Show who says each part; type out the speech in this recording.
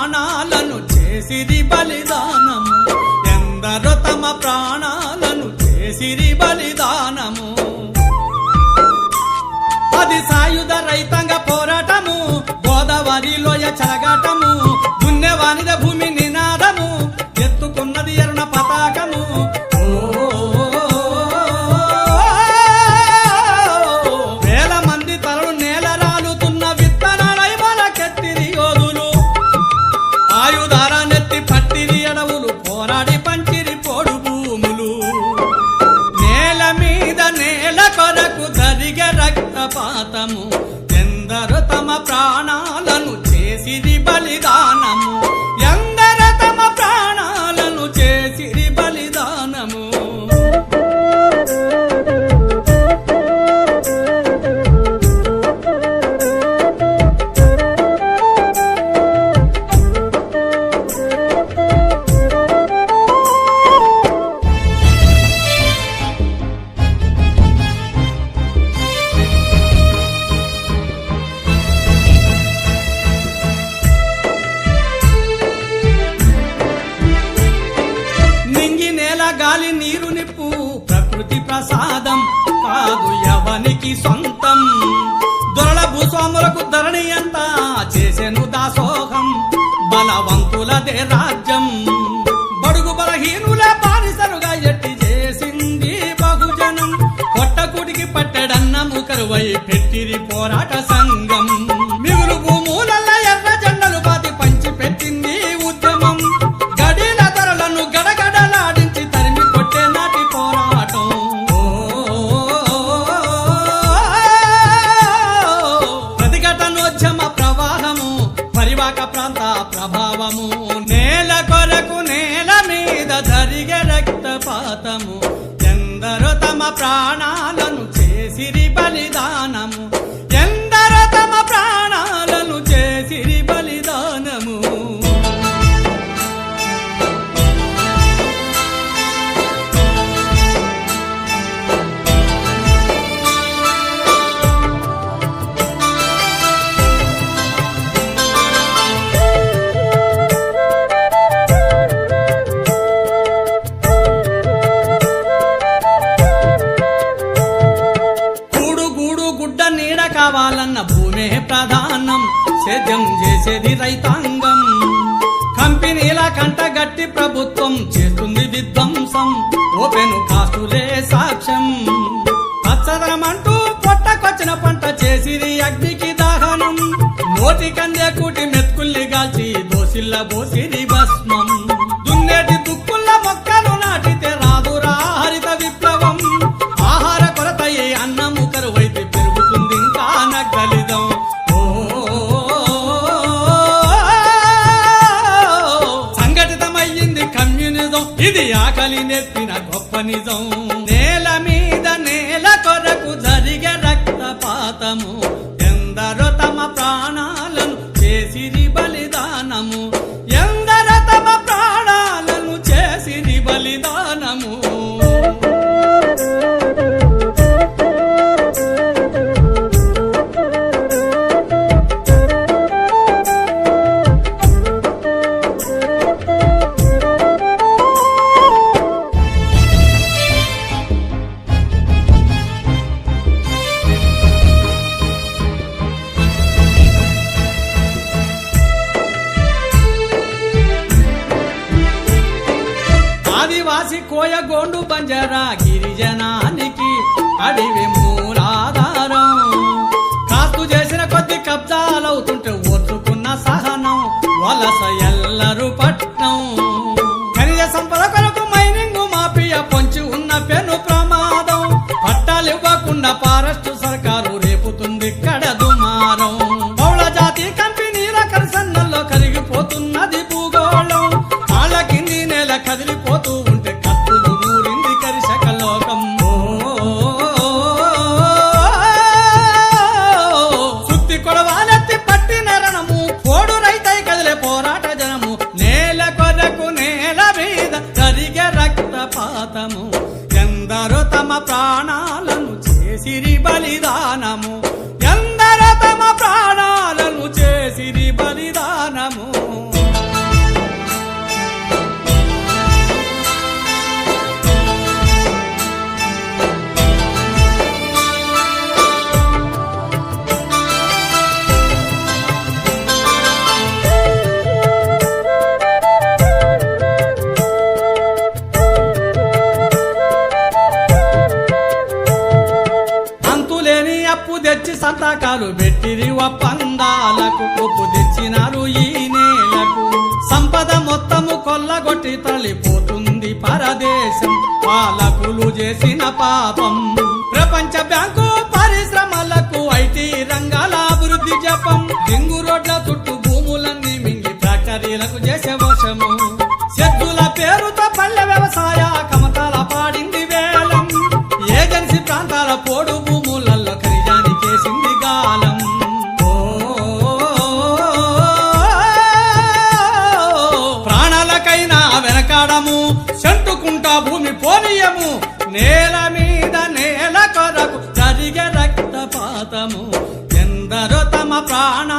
Speaker 1: ప్రాణాలను చేసిరి బలిదానము ఎందరో తమ ప్రాణాలను చేసిరి బలిదానము అది సాయుధ రైతాంగ పోరాటము గోదావరి లోయ చెలగాటము దున్నెవానిద భూమి నినాదము ఎత్తుకున్నది ఎరుణ పతాకము వేల మంది తలలు నేల రాలుతున్న విత్తనాలై మొలకెత్తిరి యోధులు ఆయుధాల నెత్తి పట్టిరి అడవులు పోరాడి పంచిరి పోడు భూములు నేల మీద నేల కొరకు జరిగే రక్తపాతము ఎందరో తమ ప్రాణాలను చేసిరి బలిదానము ఎందరో తమ ప్రాణాలను చేసిరి బలిదానము గాలి నీరు నిప్పు ప్రకృతి ప్రసాదం కాదు ఎవనికి సొంతం దొరల భూస్వాములకు ధరణి అంతా చేసెను దాసోహం బలవంతులదే రాజ్యం బడుగు బలహీనుల బానిసలుగా ఎట్టి చేసింది బహుజనం పొట్టకుడికి పట్టెడన్నము కరువై పెట్టిరి పోరాట సంఘం మిగులు భూములల్ల ఎర్ర జెండలు పాతి పంచి పెట్టింది ఉద్యమం గడిల ధరలను గడగడలాడించి తరిమి కొట్టే నాటి పోరాటం ప్రతిఘటనోద్యమ ప్రవాహము పరివాక ప్రాంత ప్రభావము నేల కొరకు నేల మీద జరిగే రక్తపాతము ఎందరో తమ ప్రాణాలను చేసిరి బలిదానము ఎందరో తమ ప్రాణాలను చేసిరి బలిదానము కావాలన్న భూమే ప్రధానం సేద్యం చేసేది రైతాంగం కంపెనీల కంటగట్టి ప్రభుత్వం చేస్తుంది విధ్వంసం ఓపెను కాస్టులే సాక్ష్యం పచ్చదనమంటూ పొట్టకొచ్చిన పంట చేసిరి అగ్నికి దహనం నోటి కందే కూటి మెతుకుల్ని గాల్చి దోసిల్ల బోసిరి భస్మం దున్నేటి దుక్కుల్ల మొక్కలు నాటితే రాదురా హరిత విప్లవం ఆహార కొరత అన్నము కరువైతే పెరుగుతుంది ఇంకా నగలిదం సంఘటితమయ్యింది కమ్యూనిజం ఇది ఆకలి నెప్పిన గొప్ప నిజం నేల మీద నేల కొరకు జరిగే రక్తపాతము ఎందరో తమ ప్రాణాలను చేసిరి బలిదానము ఎందరో తమ ప్రాణాలను చేసిరి బలిదానము ఆదివాసి కోయ గోండు బంజారా గిరిజనానికి అడివి మూలాధారం కాస్తు చేసిన కొద్ది కబ్జాలవుతుంటే ఓర్చుకున్న సహనం వలస ఎల్లరు పట్నం ఖనిజ సంపద కొరకు మైనింగ్ మాఫియా పొంచి ఉన్న పెను ప్రమాదం పట్టాలివ్వకుండా ఫారెస్ట్ సర్కారు రేపుతుంది ఇక్కడ దుమారం బహుళ జాతి కంపెనీల కరసన్నల్లో కరిగిపోతున్నది భూగోళం కాళ్ళ కింది నేల కదిలిపోతూ ఉంటే కత్తులు నూరింది కరిశక లోకం సుత్తి కొడవాలెత్తి పట్టిన రణము పోడు రైతై కదిలే పోరాట జనము నేల కొరకు సంతకాలు పెట్టిరి ఒప్పందాలకు ఉప్పు తెచ్చినారు ఈ నేలకు సంపద మొత్తము కొల్లగొట్టి తల్లిపోతుంది పరదేశం పాలకులు చేసిన పాపం ప్రపంచ బ్యాంకు పరిశ్రమలకు ఐటీ రంగాల అభివృద్ధి జపం రింగు రోడ్ల చుట్టూ భూములన్నీ మింగి ఫ్యాక్టరీలకు చేసే వశము సెద్దుల పేరుతో పల్లె వ్యవసాయ కమతాల పాడింది వేలం ఏజెన్సీ ప్రాంతాల పోడు భూములలో ఖనిజానికేసింది గాలం ప్రాణాలకైనా వెనకాడము చెంటుకుంటా భూమి పోనీయము నేల మీద నేల కొరకు జరిగే రక్తపాతము ఎందరో తమ ప్రాణ